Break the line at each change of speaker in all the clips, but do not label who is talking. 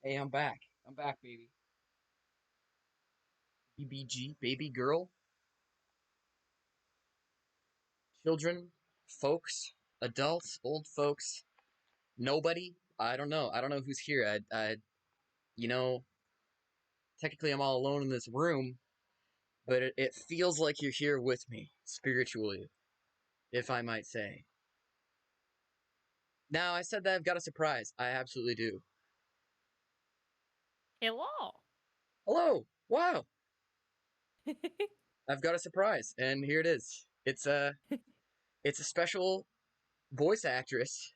Hey, I'm back. I'm back, baby. BBG, baby girl, children, folks, adults, old folks, nobody. I don't know. I don't know who's here. You know, technically I'm all alone in this room, but it feels like you're here with me, spiritually, if I might say. Now, I said that I've got a surprise. I absolutely do.
Hello.
Hello! Wow! I've got a surprise, and here it is. It's a special voice actress.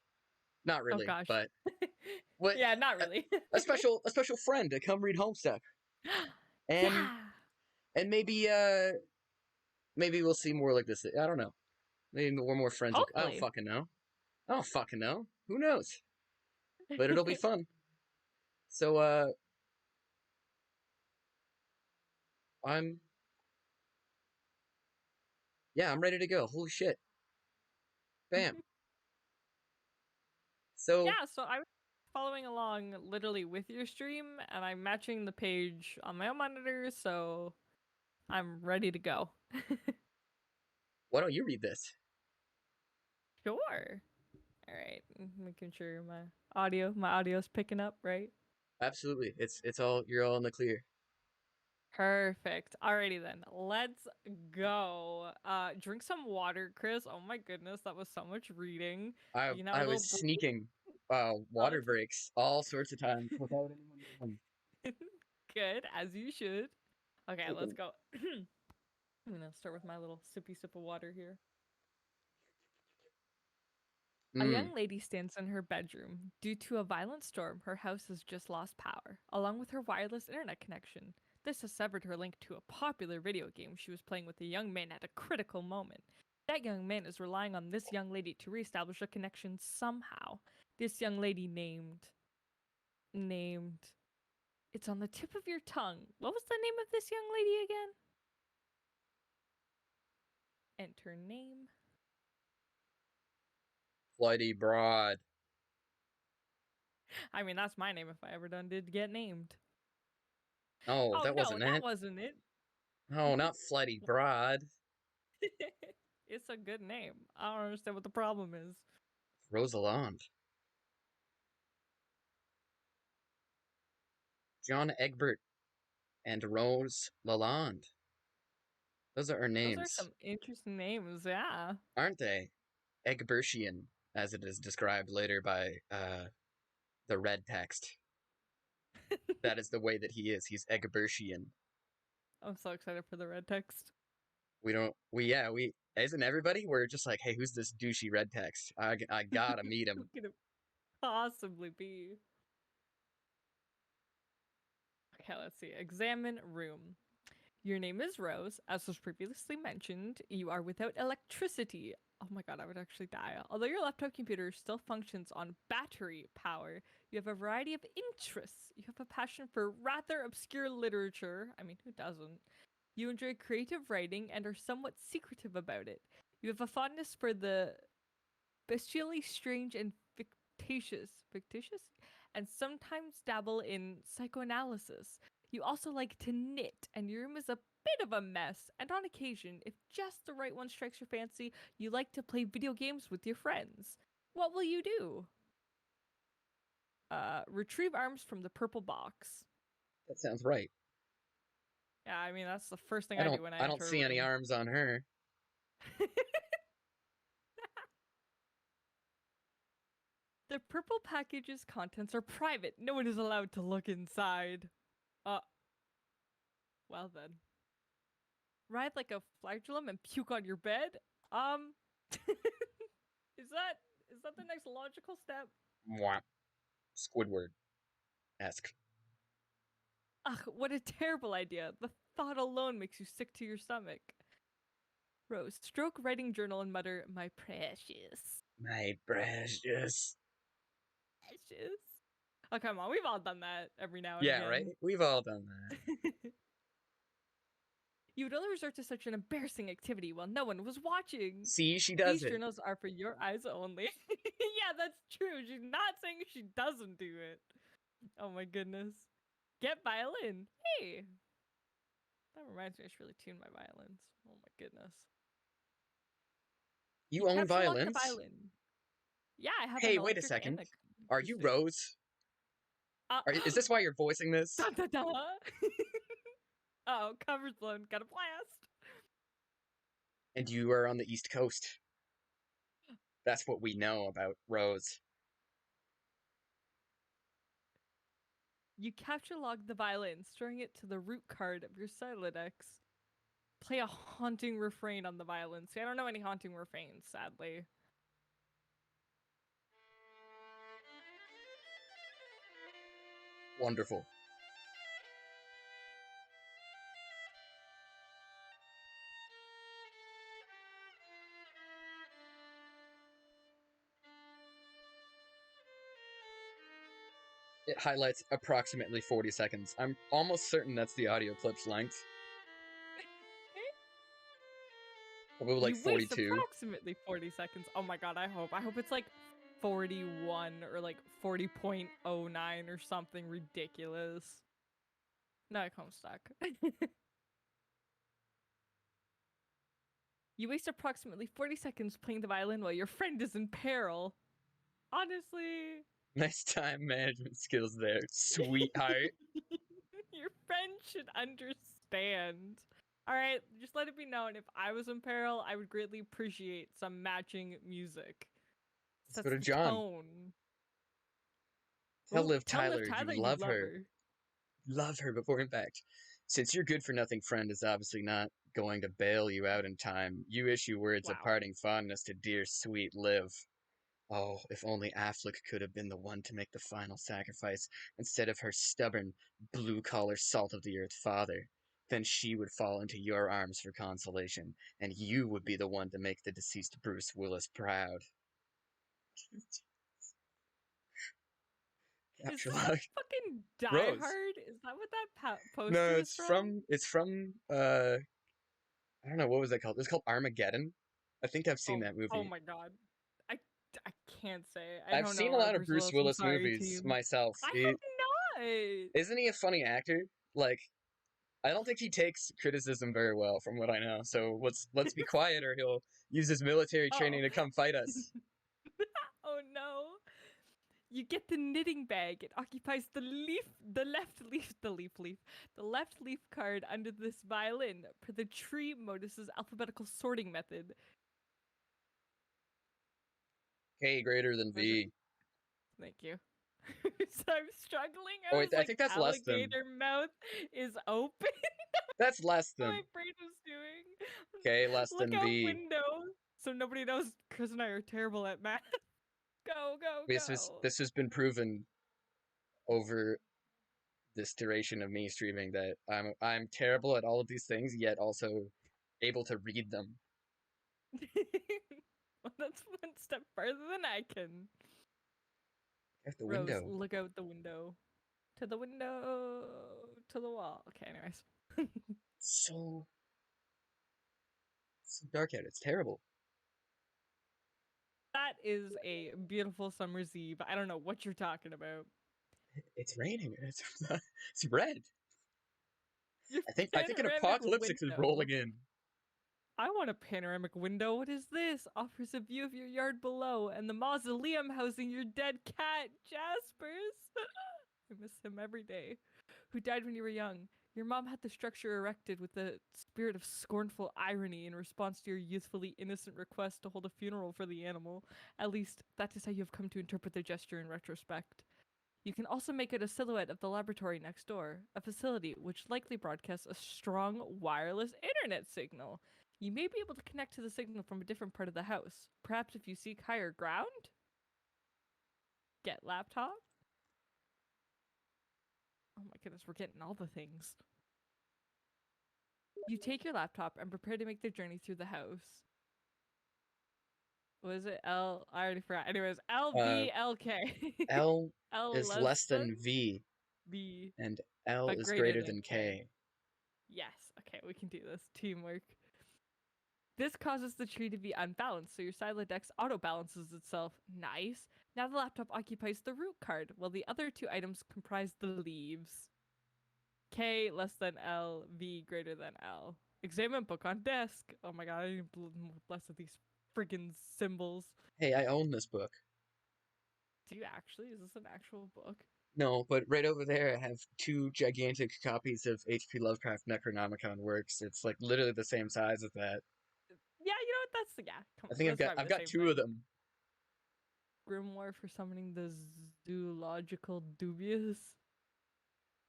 Not
Oh
really,
gosh.
but what
Yeah, not
a,
really.
a special friend to come read Homestuck, and
Yeah.
and maybe we'll see more like this. I don't know. Maybe we're more friends. I don't
Hopefully.
fucking know. I don't fucking know. Who knows? But it'll be fun. So I'm yeah, I'm ready to go. Holy shit! Bam. So
Yeah, so I was following along literally with your stream and I'm matching the page on my own monitor, so I'm ready to go.
why don't you read this?
Sure. All right. Making sure my audio's picking up, right?
Absolutely. It's all you're all in the clear.
Perfect. Alrighty then. Let's go. Drink some water, Chris. Oh my goodness, that was so much reading.
I
You can have a
I
little
was
break.
sneaking
Oh,
water breaks all sorts of times without anyone knowing.
good, as you should. Okay, let's
Taking
go. I'm gonna start with my little sippy sip of water here. A
mm.
young lady stands in her bedroom. Due to a violent storm, her house has just lost power, along with her wireless internet connection. This has severed her link to a popular video game she was playing with a young man at a critical moment. That young man is relying on this young lady to reestablish a connection somehow. This young lady named, it's on the tip of your tongue. What was the name of this young lady again? Enter name.
Flighty broad.
I mean, that's my name if I ever done did get named.
Oh,
Oh
that
no,
wasn't
that
it.
wasn't it.
Oh, not Flighty Broad.
It's a good name. I don't understand what the problem is.
Rosalind. John Egbert and Rose Lalonde. Those are our
Those are
names,
some interesting names, yeah.
aren't they? Egbertian, as it is described later by the red text. That is the way that he is. He's Egbertian.
I'm so excited for the red text.
We don't. We. Isn't everybody? We're just like, hey, who's this douchey red text? I gotta meet
Who
him.
could it possibly be? Okay, let's see. Examine room. Your name is Rose. As was previously mentioned, you are without electricity. Oh my god, I would actually die. Although your laptop computer still functions on battery power, you have a variety of interests. You have a passion for rather obscure literature. I mean, who doesn't? You enjoy creative writing and are somewhat secretive about it. You have a fondness for the bestially strange and fictitious, and sometimes dabble in psychoanalysis. You also like to knit, and your room is a bit of a mess. And on occasion, if just the right one strikes your fancy, you like to play video games with your friends. What will you do? Retrieve arms from the purple box.
That sounds right.
Yeah, I mean that's the first thing
I
I do
don't.
when I
I don't
enter a
see any
room.
arms on her.
The purple package's contents are private. No one is allowed to look inside. Uh, well then. Ride like a flagellum and puke on your bed? Um, is that is that the next logical step?
Mwah. Squidward esque.
Ugh, what a terrible idea. The thought alone makes you sick to your stomach. Rose, stroke writing journal and mutter, my precious.
My precious.
Precious. Oh, come on. We've all done that every now and
Yeah, right.
again.
We've all done that.
You would only resort to such an embarrassing activity while no one was watching.
See, she does
These
it.
journals are for your eyes only. Yeah, that's true. She's not saying she doesn't do it. Oh my goodness. Get violin. Hey. That reminds me, I should really tune my violins. Oh my goodness.
You own
Capture lock the
violins?
violin. Yeah, I have an
Hey, wait a
electric and
second.
a
Are you
acoustic.
Rose? Is this why you're voicing this?
Da da da. Oh, cover's blown. Got a blast.
And you are on the East Coast. That's what we know about Rose.
You capture log the violin, storing it to the root card of your Silodex. Play a haunting refrain on the violin. See, I don't know any haunting refrains, sadly.
Wonderful. It highlights approximately 40 seconds. I'm almost certain that's the audio clip's length. Probably like
You waste
42.
approximately 40 seconds. Oh my god, I hope. I hope it's like 41 or like 40.09 or something ridiculous. No, Homestuck. You waste approximately 40 seconds playing the violin while your friend is in peril. Honestly.
Nice time management skills there, sweetheart.
Your friend should understand. Alright, just let it be known, if I was in peril, I would greatly appreciate some matching music.
Let's
Sets
go to
the
John.
tone.
Tell
Oh,
Liv
tell Liv
Tyler
Tyler
you
you
love
love
her.
her.
Love her before impact. Since your good for nothing friend is obviously not going to bail you out in time, you issue words of
Wow.
parting fondness to dear sweet Liv. Oh, if only Affleck could have been the one to make the final sacrifice instead of her stubborn, blue-collar, salt-of-the-earth father. Then she would fall into your arms for consolation, and you would be the one to make the deceased Bruce Willis proud.
Is
Capture
this a
log.
fucking Die
Rose.
Hard? Is that what that
No,
poster is from?
it's from I don't know, what was that called? It was called Armageddon. I think I've seen that
Oh
movie.
my god. I, I can't say. I
I've
don't know
seen a
our
lot of
Bruce
Bruce
Willis. I'm
Willis
sorry,
movies
team.
myself.
I have not.
Isn't he a funny actor? Like, I don't think he takes criticism very well, from what I know. So let's be quiet, or he'll use his military
Oh.
training to come fight us.
Oh no. You get the knitting bag. It occupies the left leaf card under this violin per the tree modus's alphabetical sorting method.
K greater than
Was it?
V.
Thank you. So I'm struggling.
Oh
I
wait,
was
I
like,
think that's less than.
alligator mouth is open.
That's less
What my
than.
brain was doing.
K less
Look
than
out
V.
window. So nobody knows Chris and I are terrible at math. Go, go, go.
This has been proven over this duration of me streaming that I'm terrible at all of these things, yet also able to read them.
Well, that's one step further than I can.
At the
Rose,
window.
look out the window. To the window. To the wall. Okay, anyways.
So dark out. It's terrible.
That is a beautiful summer's eve. I don't know what you're talking about.
It's raining. It's red.
Your
I think an
panoramic
apocalypse is
window.
rolling in.
I want a panoramic window. What is this? Offers a view of your yard below and the mausoleum housing your dead cat, Jaspers. I miss him every day. Who died when you were young. Your mom had the structure erected with a spirit of scornful irony in response to your youthfully innocent request to hold a funeral for the animal. At least, that is how you have come to interpret the gesture in retrospect. You can also make it a silhouette of the laboratory next door, a facility which likely broadcasts a strong wireless internet signal. You may be able to connect to the signal from a different part of the house. Perhaps if you seek higher ground? Get laptop? Oh my goodness, we're getting all the things. You take your laptop and prepare to make the journey through the house. Was it L? I already forgot. Anyways,
Uh,
LVLK.
L
L
is
less
less
than
than V,
B,
and L
but
is
greater
greater
than
than
K.
K.
Yes. Okay, we can do this. Teamwork. This causes the tree to be unbalanced, so your Silodex auto balances itself. Nice. Now the laptop occupies the root card, while the other two items comprise the leaves. K less than L, V greater than L. Examine book on desk. Oh my god, I need less of these friggin' symbols.
Hey, I own this book.
Do you actually? Is this an actual book?
No, but right over there I have 2 gigantic copies of H.P. Lovecraft Necronomicon works. It's like literally the same size as that.
Yeah, you know what? Come
I
on,
think
that's gotta be
I've
the
got
same
2 of
thing.
them.
Grimoire for summoning the zoological dubious.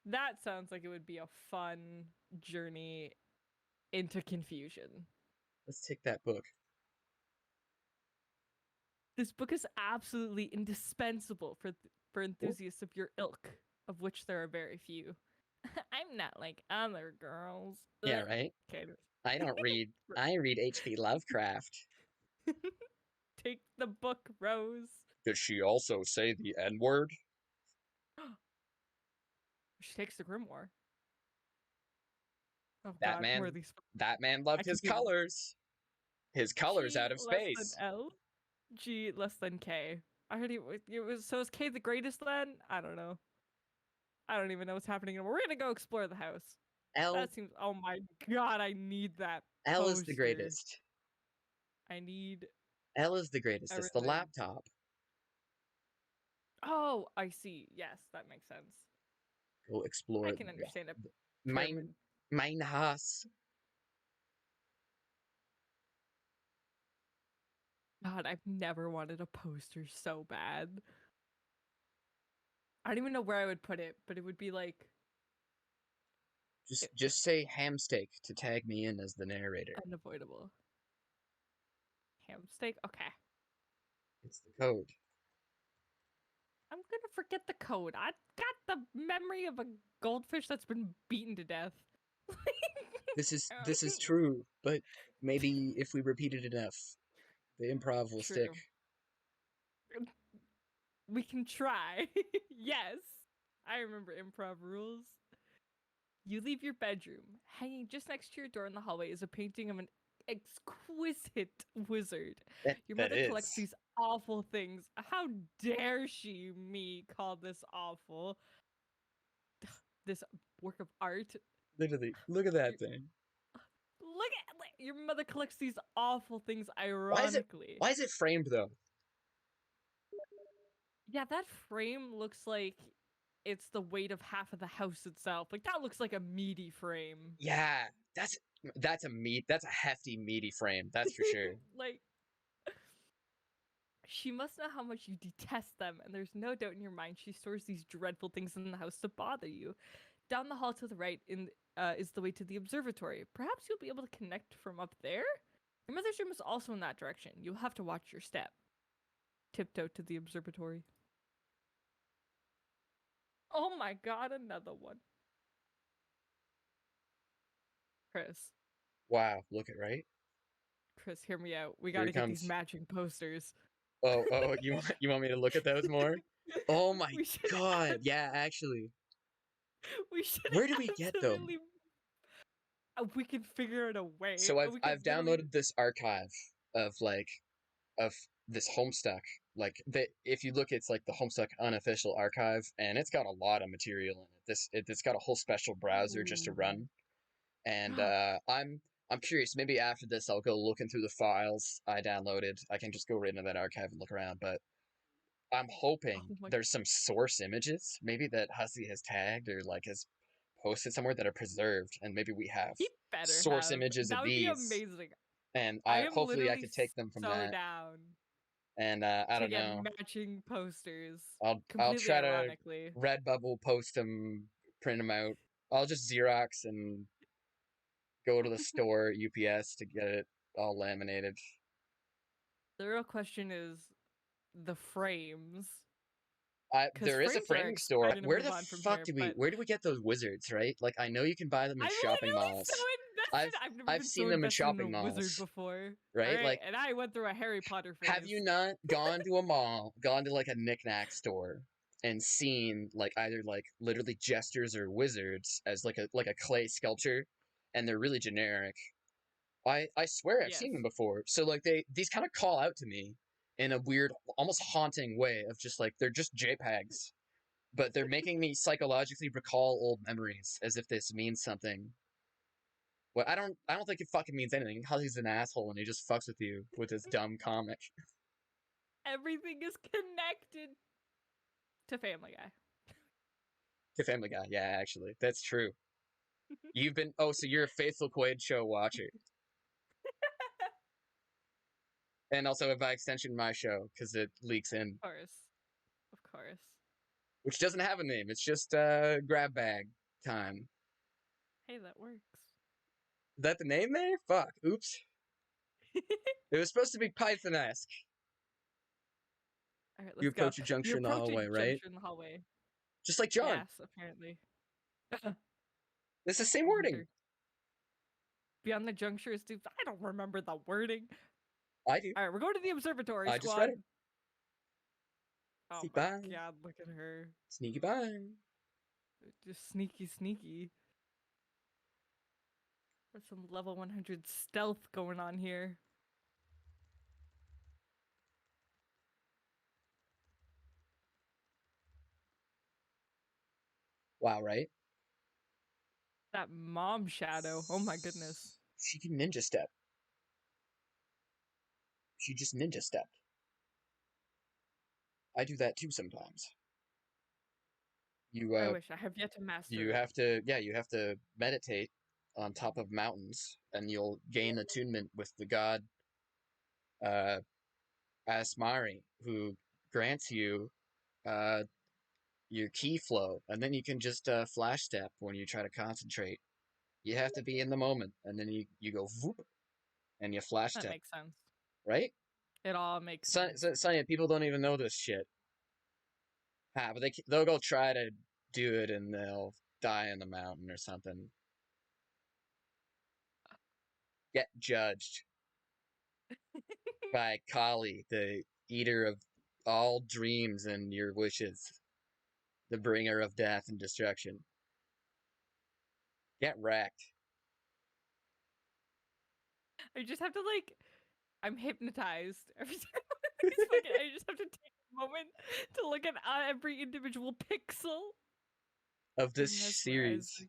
That sounds like it would be a fun journey into confusion.
Let's take that book.
This book is absolutely indispensable for enthusiasts of your ilk, of which there are very few. I'm not like other girls.
Yeah, right?
Okay.
I don't read. I read H.P. Lovecraft.
Take the book, Rose.
Does she also say the N-word?
She takes the grimoire. Oh
That
god, more
man,
of these.
that man
I
loved
can
his
do
colors. His colors
G
out of
less than
space.
L, G less than K. I heard it was so is K the greatest then? I don't know. I don't even know what's happening anymore. We're gonna go explore the house.
L
That seems. Oh my god, I need that
L is the
poster.
greatest.
I need
L is the greatest. It's the
everything.
laptop.
Oh, I see. Yes, that makes sense.
Go
I
explore
can understand a
mine.
pyramid.
Mein Haus.
God, I've never wanted a poster so bad. I don't even know where I would put it, but it would be like
Just say ham steak to tag me in as the narrator.
unavoidable. Ham steak. Okay.
It's the code.
I'm gonna forget the code. I got the memory of a goldfish that's been beaten to death.
This is true, but maybe if we repeat it enough, the improv will stick.
True. We can try. Yes. I remember improv rules. You leave your bedroom. Hanging just next to your door in the hallway is a painting of an exquisite wizard. Your
That
mother collects
is.
these awful things. How dare she me call this awful? This work of art.
Literally, look at that thing.
Look at your mother collects these awful things
Why is it
ironically.
why is it framed though?
Yeah, that frame looks like it's the weight of half of the house itself. Like that looks like a meaty frame.
Yeah, that's a hefty meaty frame, that's for sure.
Like she must know how much you detest them, and there's no doubt in your mind she stores these dreadful things in the house to bother you. Down the hall to the right is the way to the observatory. Perhaps you'll be able to connect from up there? Your mother's room is also in that direction. You'll have to watch your step. Tiptoe to the observatory. Oh my god, another one. Chris.
Wow, look it right.
Chris, hear me out. We
Here
gotta
he
get these
comes.
matching posters.
Oh, you want me to look at those more? Oh my
we should
god, yeah, actually.
we should
Where do we get them?
absolutely we can figure out a way.
So I've
We could
I've
literally
downloaded this archive of of this Homestuck. If you look, it's like the Homestuck unofficial archive, and it's got a lot of material in it. It's got a whole special browser just to
Ooh.
run. And I'm curious. Maybe after this, I'll go looking through the files I downloaded. I can just go right into that archive and look around. But I'm hoping
Oh my
there's some source images, maybe that Hussie has tagged or like has posted somewhere that are preserved, and maybe we have
he better
source
have.
images of
That would be
these,
amazing.
and
I
I
am
hopefully I
literally
could take them from
so
that.
down
And I
to
don't
get
know.
matching posters.
I'll
Completely
try to
ironically.
Redbubble post them, print them out. I'll just Xerox and go to the store UPS to get it all laminated.
The real question is the frames. Because
There is a
frames are
framing store.
exciting to move on from here, but
Where do we get those wizards, right? Like I know you can buy them in
I'm
shopping
literally so
malls.
invested. I've never
I've
been so
seen them in
invested in a
shopping
wizard
malls,
before. All
right?
right,
Like
and I went through a Harry Potter
have
phase.
you not gone to a mall, gone to like a knickknack store and seen like either like literally jesters or wizards as like a clay sculpture, and they're really generic. I swear I've
Yes.
seen them before. So like these kind of call out to me, in a weird, almost haunting way of just like they're just JPEGs, but they're making me psychologically recall old memories as if this means something. Well, I don't think it fucking means anything. Hussie's an asshole and he just fucks with you with his dumb comic.
Everything is connected to Family Guy.
To Family Guy, yeah, actually, that's true. You've been so you're a faithful Quaid show watcher, and also by extension my show because it leaks in,
Of course. Of course.
which doesn't have a name. It's just grab bag time.
Hey, that works.
Is that the name there? Fuck. Oops. It was supposed to be Python-esque.
All right,
You
let's go.
approach a
You
juncture in the
approach a
hallway, right?
juncture in the hallway.
Just like John.
Yes, apparently.
It's the same
I
wording.
wonder. Beyond the juncture is deep. I don't remember the wording.
I do.
All right, we're going to the observatory,
I just read it.
squad. Oh
Sneak
my
by.
god, look at her.
Sneaky by.
Just sneaky, sneaky. There's some level 100 stealth going on here.
Wow, right?
That mom shadow. Oh my goodness.
She can ninja step. She just ninja stepped. I do that too sometimes.
I wish I have yet to master
You
it.
have to, yeah, you have to meditate on top of mountains, and you'll gain attunement with the god Asmari, who grants you your key flow, and then you can just flash step when you try to concentrate. You have to be in the moment, and then you go whoop, and you flash
That
step,
makes sense.
right?
It all makes sense.
Sonny, people don't even know this shit. But they'll go try to do it, and they'll die in the mountain or something. Get judged by Kali, the eater of all dreams and your wishes, the bringer of death and destruction. Get wrecked.
I just have to I'm hypnotized every time I just have to take a moment to look at every individual pixel.
Of this series.
Mesmerizing.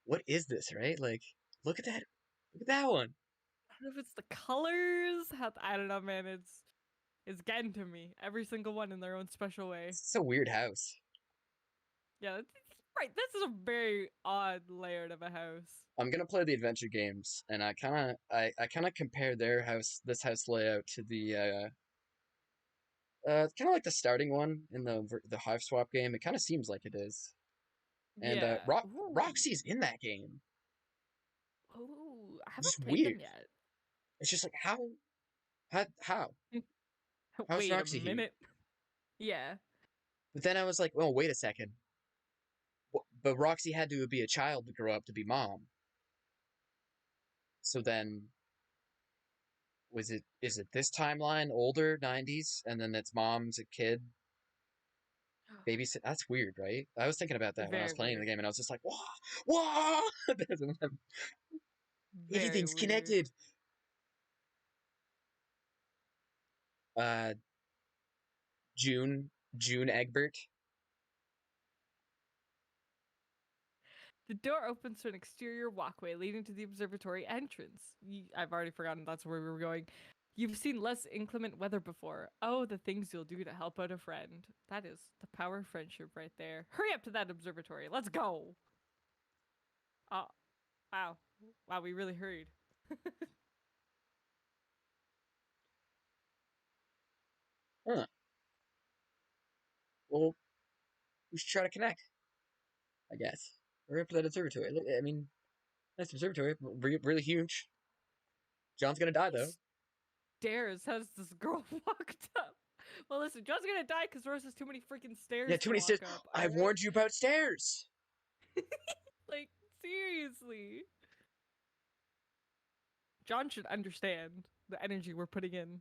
What is this, right? Like, look at that. Look at that one.
I don't know if it's the colors. I don't know, man. It's getting to me. Every single one in their own special way.
It's a weird house.
Yeah, right. This is a very odd layout of a house.
I'm gonna play the adventure games, and I kind of compare this house layout to the kind of like the starting one in the Hive Swap game. It kind of seems like it is. And
Yeah. Ooh.
Roxy's in that game.
Ooh. I
It's just
haven't played them
weird.
yet.
It's just like how how's
Wait a
Roxy here?
minute. Yeah.
But then I was like, oh, wait a second. But Roxy had to be a child to grow up to be mom. So then, is it this timeline, older 90s, and then its mom's a kid? Babysit. That's weird, right? I was thinking about that when I was
Very
playing the
weird.
game, and I was just like, whoa, whoa!
Very
Everything's
weird.
connected. Uh, June Egbert.
The door opens to an exterior walkway leading to the observatory entrance. I've already forgotten that's where we were going. You've seen less inclement weather before. Oh, the things you'll do to help out a friend. That is the power of friendship right there. Hurry up to that observatory. Let's go. Oh, wow. Wow, we really hurried.
Huh. Well, we should try to connect. I guess. We're up to that observatory. I mean, nice observatory, really huge. John's gonna die though.
Stairs has this girl walked up. Well, listen, John's gonna die because Rose has too many freaking
Yeah,
stairs
too
to
many stairs.
walk up. All
I
right,
warned you about stairs.
like seriously, John should understand the energy we're putting in.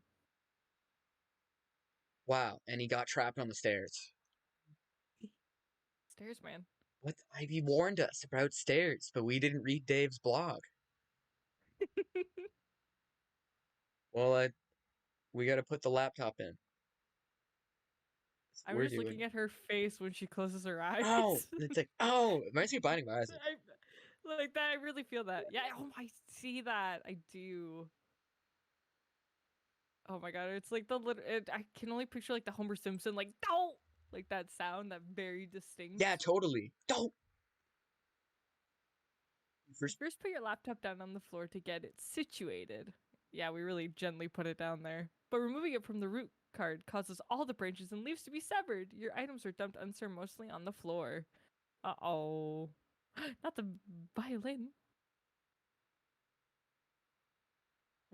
Wow, and he got trapped on the stairs.
Stairs, man.
What? He warned us about stairs, but we didn't read Dave's blog. Well, We gotta put the laptop in. That's what
I'm
we're
just looking
doing.
at her face when she closes her
Oh,
eyes.
it's like, oh, it reminds me of Binding of Isaac.
I, like that, I really feel that. Yeah, oh, I see that. I do. Oh my god, it's like the little. I can only picture like the Homer Simpson, like don't, like that sound, that very
Yeah,
distinct.
totally. Don't. First,
First, put your laptop down on the floor to get it situated. Yeah, we really gently put it down there. But removing it from the root card causes all the branches and leaves to be severed. Your items are dumped unceremoniously on the floor. Uh-oh. Not the violin.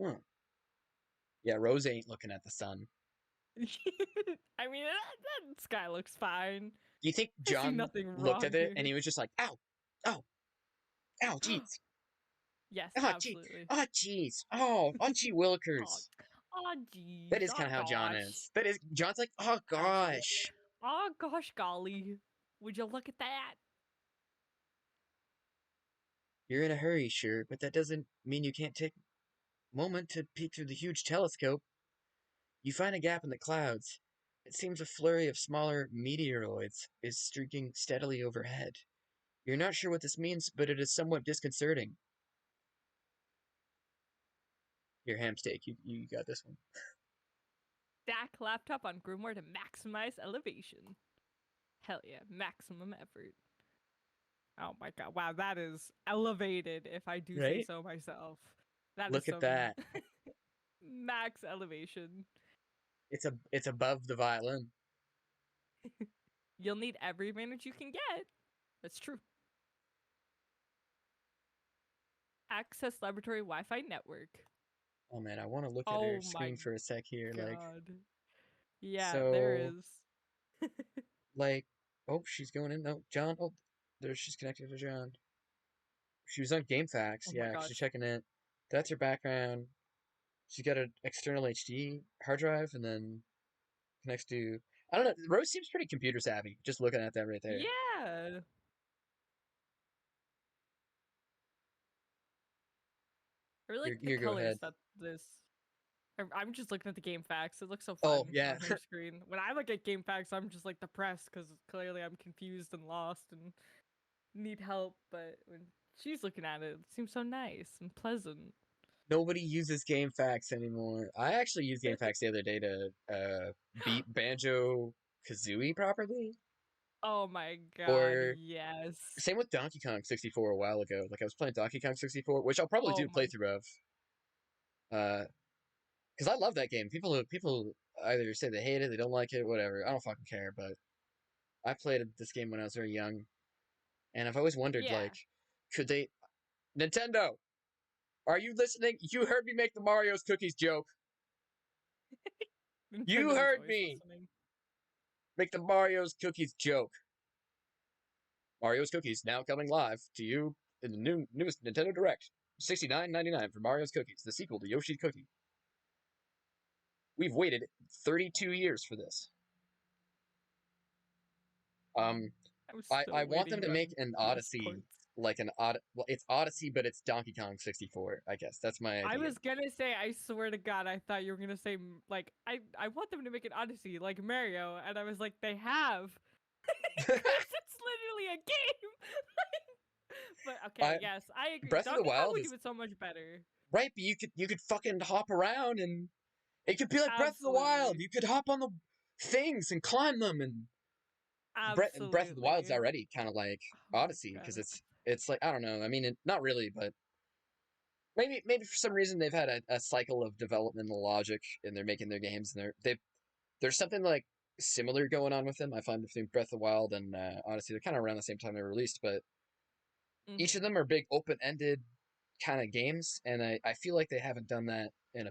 huh. Yeah, Rose ain't looking at the sun.
I mean, that sky looks fine.
Do you think
I see
John
nothing
looked at
wrong
it and
here.
he was just like, ow, ow, ow, jeez,
Yes,
oh, gee,
absolutely.
oh, jeez, oh, gee,
Oh,
Willikers.
oh,
That
geez.
is kind
Oh,
of how John
gosh.
is. That is, John's like, oh,
Absolutely.
gosh.
Oh, gosh, golly. Would you look at that?
You're in a hurry, sure, but that doesn't mean you can't take a moment to peek through the huge telescope. You find a gap in the clouds. It seems a flurry of smaller meteoroids is streaking steadily overhead. You're not sure what this means, but it is somewhat disconcerting. Your ham steak, you got this one.
Stack laptop on Grimoire to maximize elevation. Hell yeah, maximum effort. Oh my god, wow, that is elevated if I do say
Right?
so myself. That is
Look at
some
that.
max elevation.
It's above the violin.
You'll need every advantage you can get. That's true. Access laboratory Wi-Fi network.
Oh man, I want to look at her
Oh
screen
my
for a sec here.
god. Yeah, there
So,
is.
like, oh, she's going in. No, John. Oh, there she's connected to John. She was on GameFAQs.
Oh my
Yeah, she's
gosh.
checking it. That's her background. She's got an external HD hard drive, and then connects to. I don't know. Rose seems pretty computer savvy. Just looking at that right there.
Yeah. I really like the
You go ahead.
colors that this. I'm just looking at the game facts. It looks so
Oh
fun
yeah,
on her screen. When I look at game facts, I'm just like depressed because clearly I'm confused and lost and need help. But when she's looking at it, it seems so nice and pleasant.
nobody uses GameFAQs anymore. I actually used GameFAQs the other day to beat Banjo Kazooie properly.
Oh my god,
Or
yes.
same with Donkey Kong 64 a while ago. Like I was playing Donkey Kong 64, which I'll probably do
Oh
a
my.
playthrough of. Because I love that game. People either say they hate it, they don't like it, whatever. I don't fucking care. But I played this game when I was very young, and I've always wondered, like,
Yeah.
could they? Nintendo, are you listening? You heard me make the Mario's cookies joke. You
Nintendo is
heard
always
me
listening.
make the Mario's cookies joke. Mario's cookies now coming live to you in the newest Nintendo Direct. $69.99 for Mario's Cookies, the sequel to Yoshi's Cookie. We've waited 32 years for this. Um,
I'm
I
still
want them
waiting
to make
on
an
these
Odyssey,
parts.
like an odd. Well, it's Odyssey, but it's Donkey Kong 64. I guess that's my
I
idea.
was gonna say, I swear to God, I thought you were gonna say like I want them to make an Odyssey like Mario, and I was like, they have, because it's literally a game. But okay,
I
yes, I agree.
Breath of the
Donkey Kong
Wild
would do
is
it so much better.
right, but you could fucking hop around and it could be like Breath of the Wild.
Absolutely,
You could hop on the things and climb them, and Breath of the Wild's
absolutely.
already kind of like
Oh my
Odyssey because
God.
it's like I don't know. I mean, not really, but maybe for some reason they've had a cycle of developmental logic and they're making their games and there's something like similar going on with them. I find between Breath of the Wild and Odyssey, they're kind of around the same time they were released, but each of
Mm-hmm.
them are big open ended kind of games, and I feel like they haven't done that in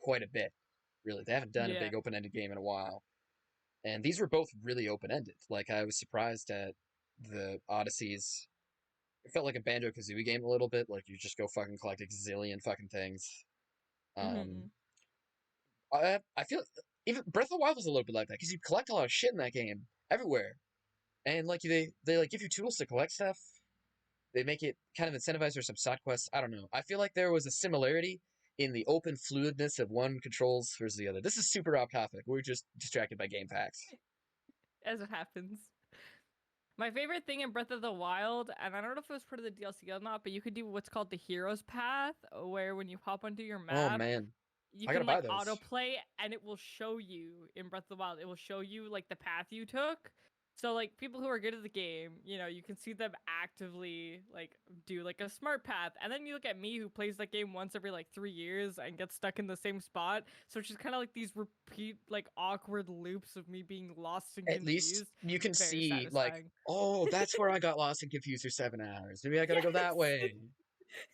quite a bit. Really, they haven't done a
Yeah.
big open ended game in a while. And these were both really open ended. Like I was surprised at the Odysseys. It felt like a Banjo Kazooie game a little bit. Like you just go fucking collect a gazillion fucking things.
Mm-hmm.
Um, I feel even Breath of the Wild was a little bit like that because you collect a lot of shit in that game everywhere, and like they like give you tools to collect stuff. They make it kind of incentivize for some side quests. I don't know. I feel like there was a similarity in the open fluidness of one controls versus the other. This is super off topic. We're just distracted by game facts.
As it happens. My favorite thing in Breath of the Wild, and I don't know if it was part of the DLC or not, but you could do what's called the Hero's Path, where when you hop onto your
Oh
map,
man,
you
I gotta
can
buy
like
those.
autoplay and it will show you in Breath of the Wild, it will show you like the path you took. So like people who are good at the game, you can see them actively like do like a smart path. And then you look at me who plays that game once every like 3 years and gets stuck in the same spot. So it's just kind of like these repeat like awkward loops of me being lost and
At least
confused.
you can
Very
see, like,
satisfying.
oh, that's where I got lost and confused for 7 hours. Maybe I gotta go that
Yes.
way.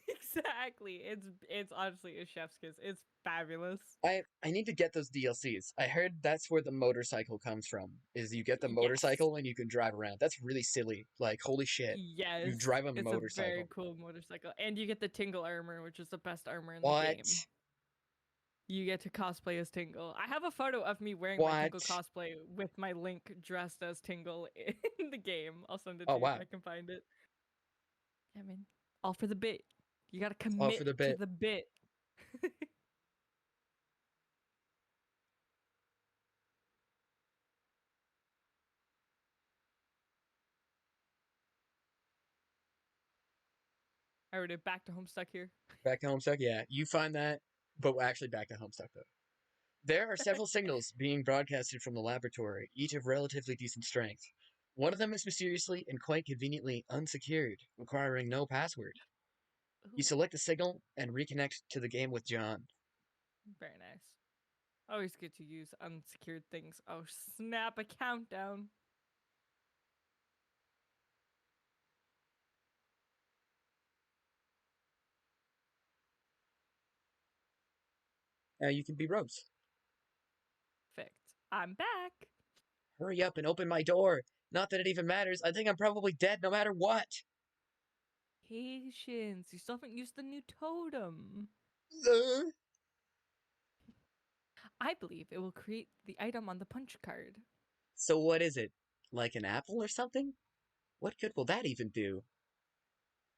Exactly. It's honestly a chef's kiss. It's fabulous.
I need to get those DLCs. I heard that's where the motorcycle comes from. Is you get the
Yes.
motorcycle and you can drive around. That's really silly. Like, holy shit. You
Yes.
drive a
It's a very
motorcycle.
cool motorcycle. And you get the Tingle armor, which is the best armor in the game.
What?
You get to cosplay as Tingle. I have a photo of me wearing my Tingle
What?
cosplay with my Link dressed as Tingle in the game. I'll send it
Oh
to you if
wow.
I can find it. I mean, all for the bit. You gotta
All for
commit
the
to
bit.
the bit. Alright, back to Homestuck here.
Back to Homestuck? Yeah, you find that, but actually back to Homestuck though. There are several signals being broadcasted from the laboratory, each of relatively decent strength. One of them is mysteriously and quite conveniently unsecured, requiring no password. You
Ooh,
select a signal and reconnect to the game with John.
very nice. Always good to use unsecured things. Oh, snap a countdown.
Now you can be Rose.
Perfect. I'm back.
Hurry up and open my door. Not that it even matters. I think I'm probably dead no matter what.
Patience. You still haven't used the new totem.
Uh,
I believe it will create the item on the punch card.
so what is it? Like an apple or something? What good will that even do?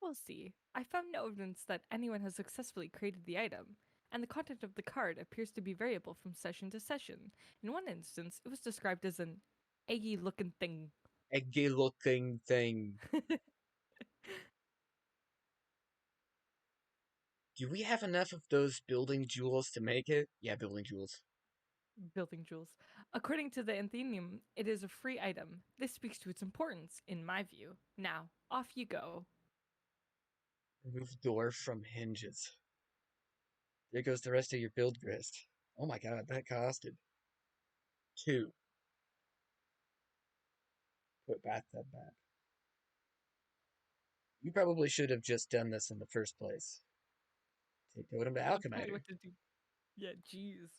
We'll see. I found no evidence that anyone has successfully created the item, and the content of the card appears to be variable from session to session. In one instance, it was described as an eggy looking thing.
Eggy looking thing. Do we have enough of those building jewels to make it? Yeah, building jewels.
Building jewels. According to the Athenium, it is a free item. This speaks to its importance, in my view. Now, off you go.
Remove door from hinges. There goes the rest of your build grist. Oh my god, that costed 2. Put bathtub back. You probably should have just done this in the first place. Take totem to
Tell me
Alchemizer.
what to do. Yeah, jeez.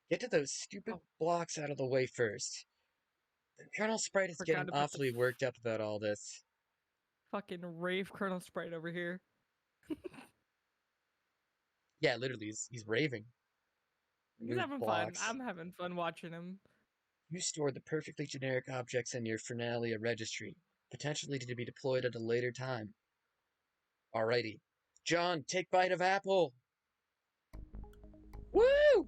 Get to those stupid
Oh,
blocks out of the way first. The Colonel Sprite is getting
forgot about the
awfully worked up about all this.
fucking rave Colonel Sprite over here.
Yeah, literally, he's raving.
He's
Remove
having fun.
blocks.
I'm having fun watching him.
You store the perfectly generic objects in your Fernalia registry, potentially to be deployed at a later time. Alrighty. John, take bite of apple! Woo!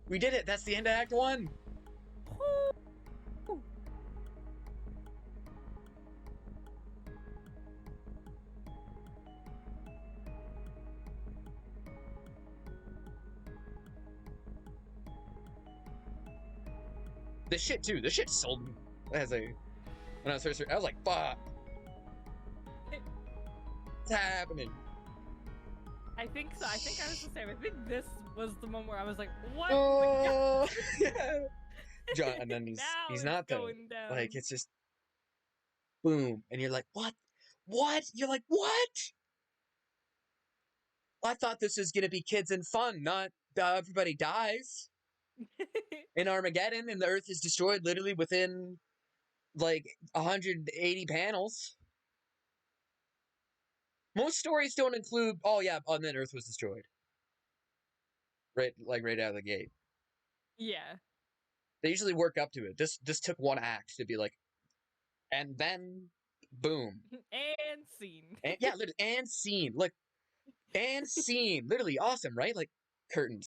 We did it! That's the end of Act 1!
Woo!
This shit, too. This shit sold me. As a... When I was first... I was like, fuck! What's happening?
I think so. I think I was the same. I think this was the moment where I was like, "What?"
Oh! John, and then
Now
he's
it's
not, though.
going down.
Like, it's just... Boom. And you're like, what? What? You're like, what? I thought this was gonna be kids and fun, not everybody dies in Armageddon and the Earth is destroyed literally within like 180 panels. Most stories don't include, oh yeah, and then Earth was destroyed. Right, like right out of the gate.
Yeah.
They usually work up to it. This took one act to be like, and then Boom.
And scene.
And yeah, literally, and scene. Like, and scene. Literally awesome, right? Like, curtains.